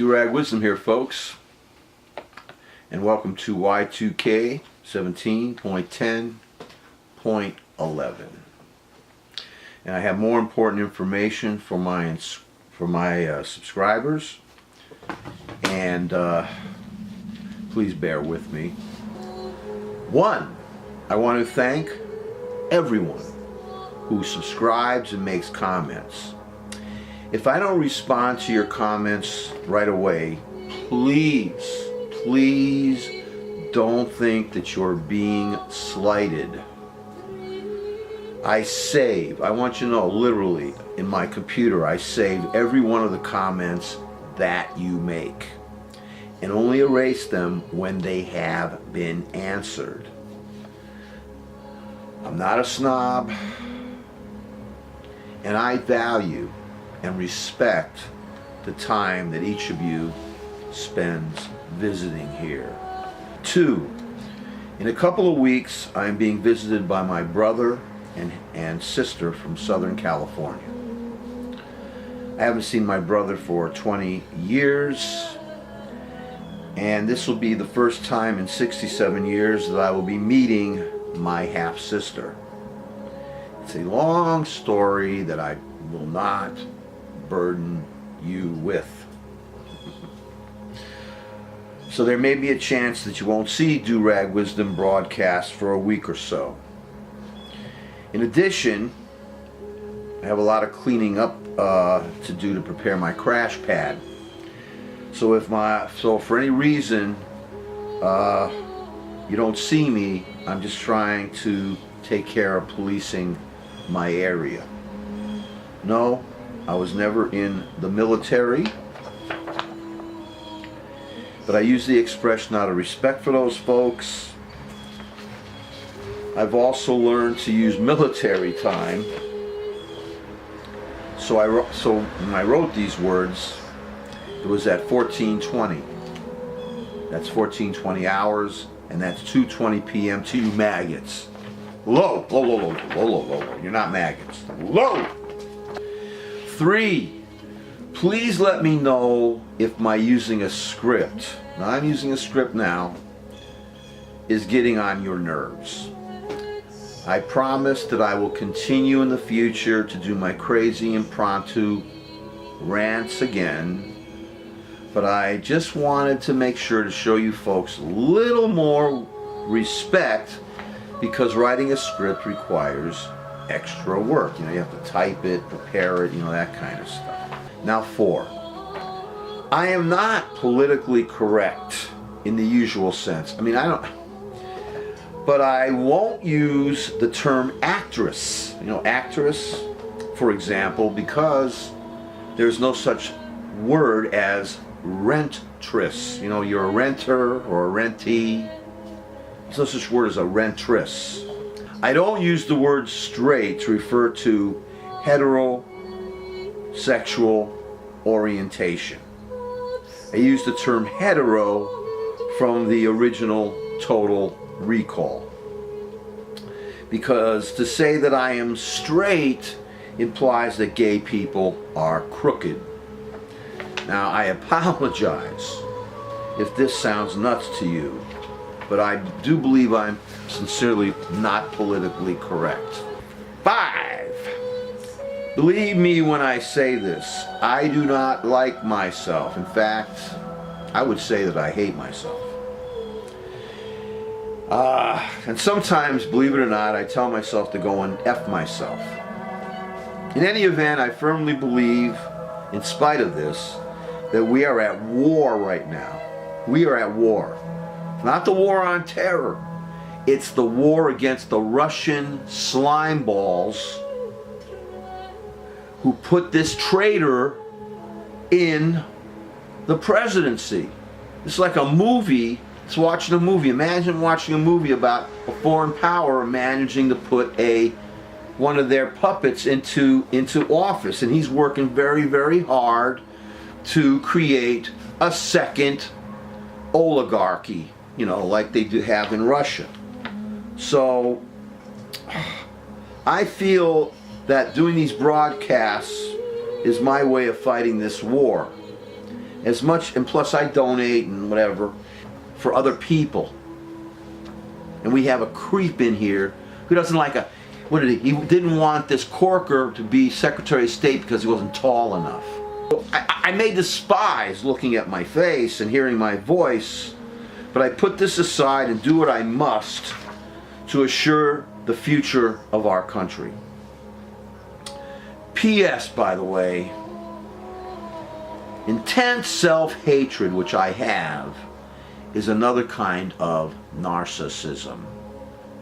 Do-Rag Wisdom here, folks, and welcome to Y2k17.10.11. And I have more important information for my subscribers, and please bear with me. One, I want to thank everyone who subscribes and makes comments. If I don't respond to your comments right away, please don't think that you're being slighted. I want you to know, literally, in my computer, I save every one of the comments that you make and only erase them when they have been answered. I'm not a snob, and I value and respect the time that each of you spends visiting here. Two, in a couple of weeks, I'm being visited by my brother and sister from Southern California. I haven't seen my brother for 20 years, and this will be the first time in 67 years that I will be meeting my half-sister. It's a long story that I will not burden you with. So there may be a chance that you won't see Do-Rag Wisdom broadcast for a week or so. In addition, I have a lot of cleaning up to do to prepare my crash pad. So for any reason you don't see me, I'm just trying to take care of policing my area. No, I was never in the military, but I use the expression out of respect for those folks. I've also learned to use military time. So when I wrote these words, it was at 14:20. That's 14:20 hours, and that's 2:20 p.m. to you maggots. Low. You're not maggots. Low. 3, please let me know if my using a script, now I'm using a script now, is getting on your nerves. I promise that I will continue in the future to do my crazy impromptu rants again, but I just wanted to make sure to show you folks a little more respect, because writing a script requires extra work. You have to type it, prepare it, that kind of stuff. Now 4, I am not politically correct in the usual sense. But I won't use the term actress. Actress, for example, because there's no such word as rentress. You're a renter or a rentee. There's no such word as a rentress. I don't use the word straight to refer to heterosexual orientation. I use the term hetero from the original Total Recall, because to say that I am straight implies that gay people are crooked. Now, I apologize if this sounds nuts to you, but I do believe I'm sincerely not politically correct. 5, believe me when I say this, I do not like myself. In fact, I would say that I hate myself. And sometimes, believe it or not, I tell myself to go and F myself. In any event, I firmly believe, in spite of this, that we are at war right now. We are at war. Not the war on terror. It's the war against the Russian slime balls who put this traitor in the presidency. It's like a movie. It's watching a movie. Imagine watching a movie about a foreign power managing to put one of their puppets into office, and he's working very, very hard to create a second oligarchy, like they do have in Russia. So I feel that doing these broadcasts is my way of fighting this war. as much, and plus I donate and whatever for other people. And we have a creep in here who doesn't like a, what did he didn't want this Corker to be Secretary of State because he wasn't tall enough. I may despise looking at my face and hearing my voice, but I put this aside and do what I must to assure the future of our country. P.S. by the way, intense self-hatred, which I have, is another kind of narcissism,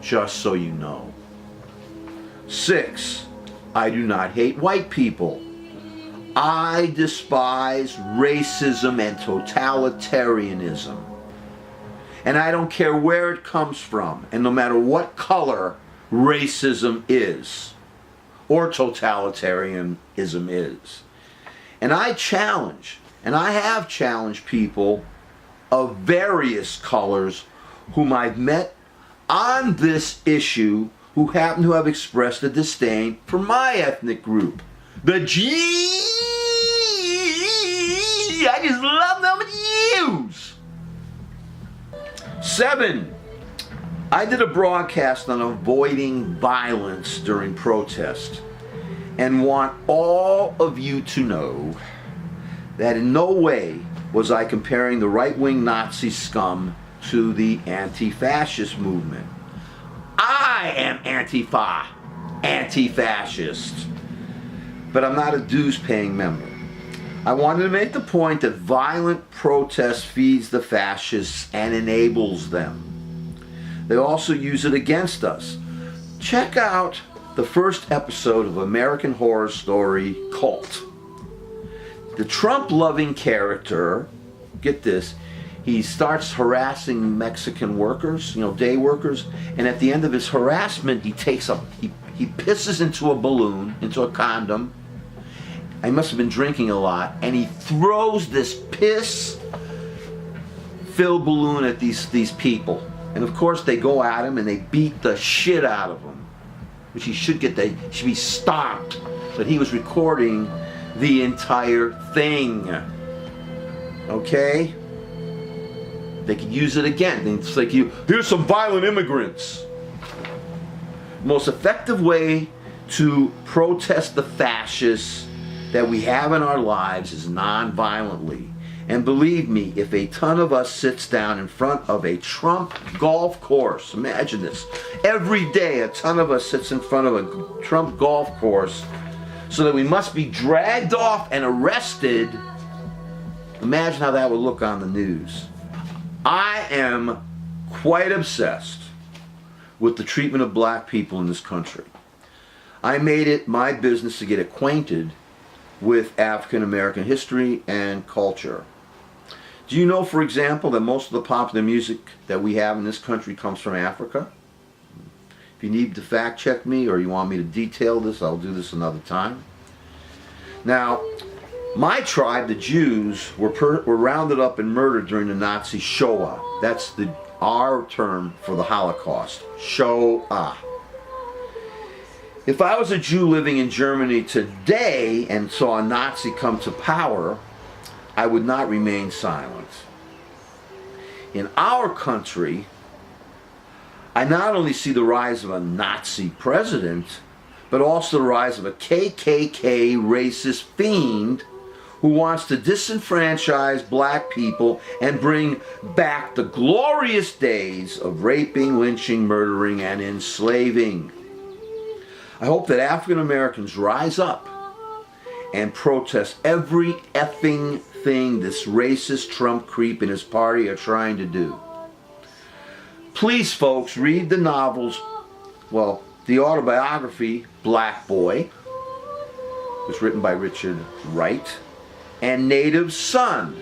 just so you know. 6, I do not hate white people. I despise racism and totalitarianism. And I don't care where it comes from, and no matter what color racism is, or totalitarianism is. And I challenge, and I have challenged people of various colors whom I've met on this issue who happen to have expressed a disdain for my ethnic group. The G. I just love them U's. 7, I did a broadcast on avoiding violence during protest and want all of you to know that in no way was I comparing the right-wing Nazi scum to the anti-fascist movement. I am Antifa, anti-fascist, but I'm not a dues-paying member. I wanted to make the point that violent protest feeds the fascists and enables them. They also use it against us. Check out the first episode of American Horror Story Cult. The Trump-loving character, get this, he starts harassing Mexican workers, day workers, and at the end of his harassment, he pisses into a balloon, into a condom. I must have been drinking a lot, and he throws this piss-filled balloon at these people. And of course they go at him and they beat the shit out of him, which he should be stopped. But he was recording the entire thing. Okay? They could use it again. It's like, here's some violent immigrants. The most effective way to protest the fascists that we have in our lives is non-violently. And believe me, if a ton of us sits down in front of a Trump golf course, imagine this, every day a ton of us sits in front of a Trump golf course so that we must be dragged off and arrested, imagine how that would look on the news. I am quite obsessed with the treatment of black people in this country. I made it my business to get acquainted with African American history and culture. Do you know, for example, that most of the popular music that we have in this country comes from Africa? If you need to fact check me or you want me to detail this, I'll do this another time. Now, my tribe, the Jews, were rounded up and murdered during the Nazi Shoah. That's our term for the Holocaust, Shoah. If I was a Jew living in Germany today and saw a Nazi come to power, I would not remain silent. In our country, I not only see the rise of a Nazi president, but also the rise of a KKK racist fiend who wants to disenfranchise black people and bring back the glorious days of raping, lynching, murdering, and enslaving. I hope that African Americans rise up and protest every effing thing this racist Trump creep and his party are trying to do. Please, folks, read the novels, the autobiography, Black Boy, was written by Richard Wright, and Native Son.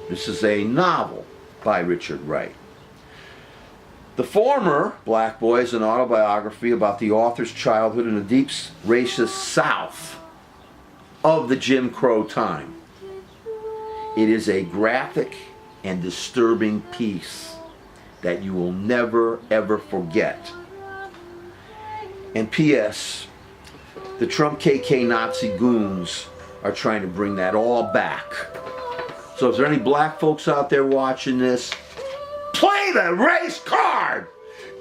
This is a novel by Richard Wright. The former, Black Boy, is an autobiography about the author's childhood in the deep racist South of the Jim Crow time. It is a graphic and disturbing piece that you will never, ever forget. And P.S., the Trump KK Nazi goons are trying to bring that all back. So if there are any black folks out there watching this, play the race card!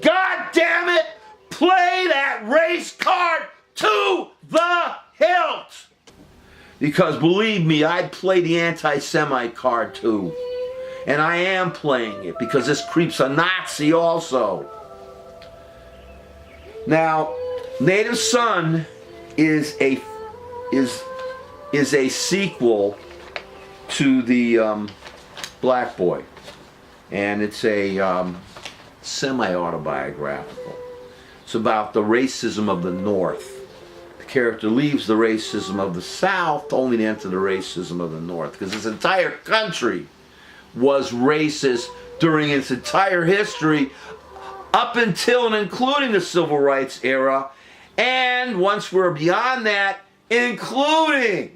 God damn it! Play that race card to the hilt! Because believe me, I'd play the anti-Semite card too. And I am playing it because this creep's a Nazi also. Now, Native Son is a sequel to the Black Boy, and it's a semi-autobiographical. It's about the racism of the North. The character leaves the racism of the South only to enter the racism of the North, because this entire country was racist during its entire history, up until and including the Civil Rights era, and once we're beyond that, including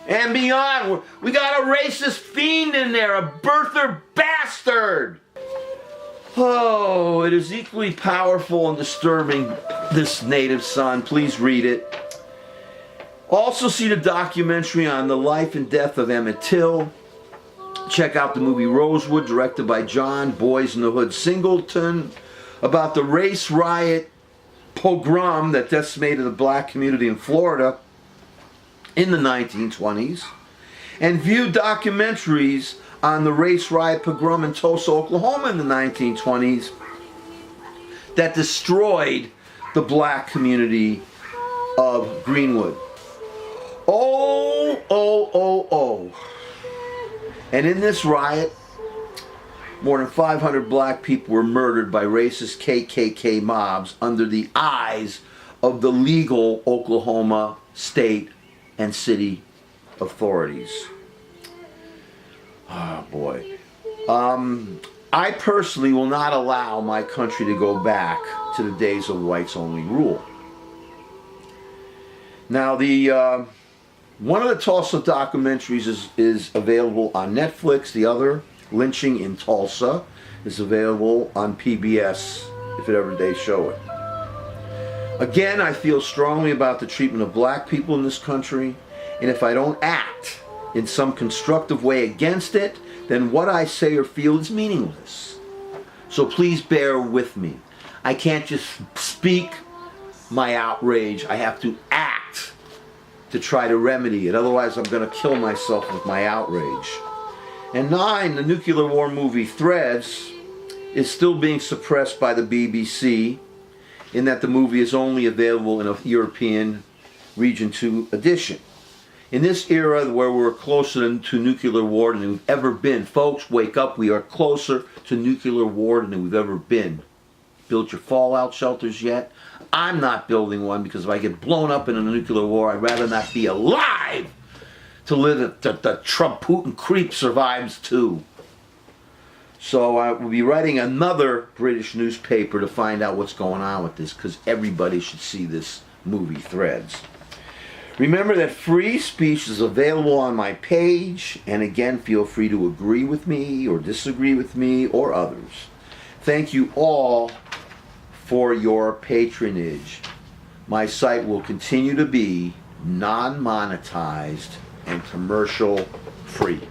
and beyond, we got a racist fiend in there, a birther bastard. Oh, it is equally powerful and disturbing, this Native Son. Please read it. Also see the documentary on the life and death of Emmett Till. Check out the movie Rosewood, directed by John Boys in the Hood Singleton, about the race riot pogrom that decimated the black community in Florida in the 1920s. And view documentaries on the race riot pogrom in Tulsa, Oklahoma in the 1920s that destroyed the black community of Greenwood. Oh, oh, oh, oh. And in this riot, more than 500 black people were murdered by racist KKK mobs under the eyes of the legal Oklahoma state and city authorities. Oh boy. I personally will not allow my country to go back to the days of whites only rule. Now one of the Tulsa documentaries is available on Netflix. The other, Lynching in Tulsa, is available on PBS if ever they show it. Again, I feel strongly about the treatment of black people in this country, and if I don't act in some constructive way against it, then what I say or feel is meaningless. So please bear with me. I can't just speak my outrage. I have to act to try to remedy it. Otherwise, I'm going to kill myself with my outrage. And 9, the nuclear war movie Threads is still being suppressed by the BBC, in that the movie is only available in a European Region 2 edition. In this era where we're closer to nuclear war than we've ever been, folks, wake up, we are closer to nuclear war than we've ever been. Built your fallout shelters yet? I'm not building one, because if I get blown up in a nuclear war, I'd rather not be alive to live if the Trump-Putin creep survives too. So I will be writing another British newspaper to find out what's going on with this, because everybody should see this movie Threads. Remember that free speech is available on my page, and again, feel free to agree with me or disagree with me or others. Thank you all for your patronage. My site will continue to be non-monetized and commercial free.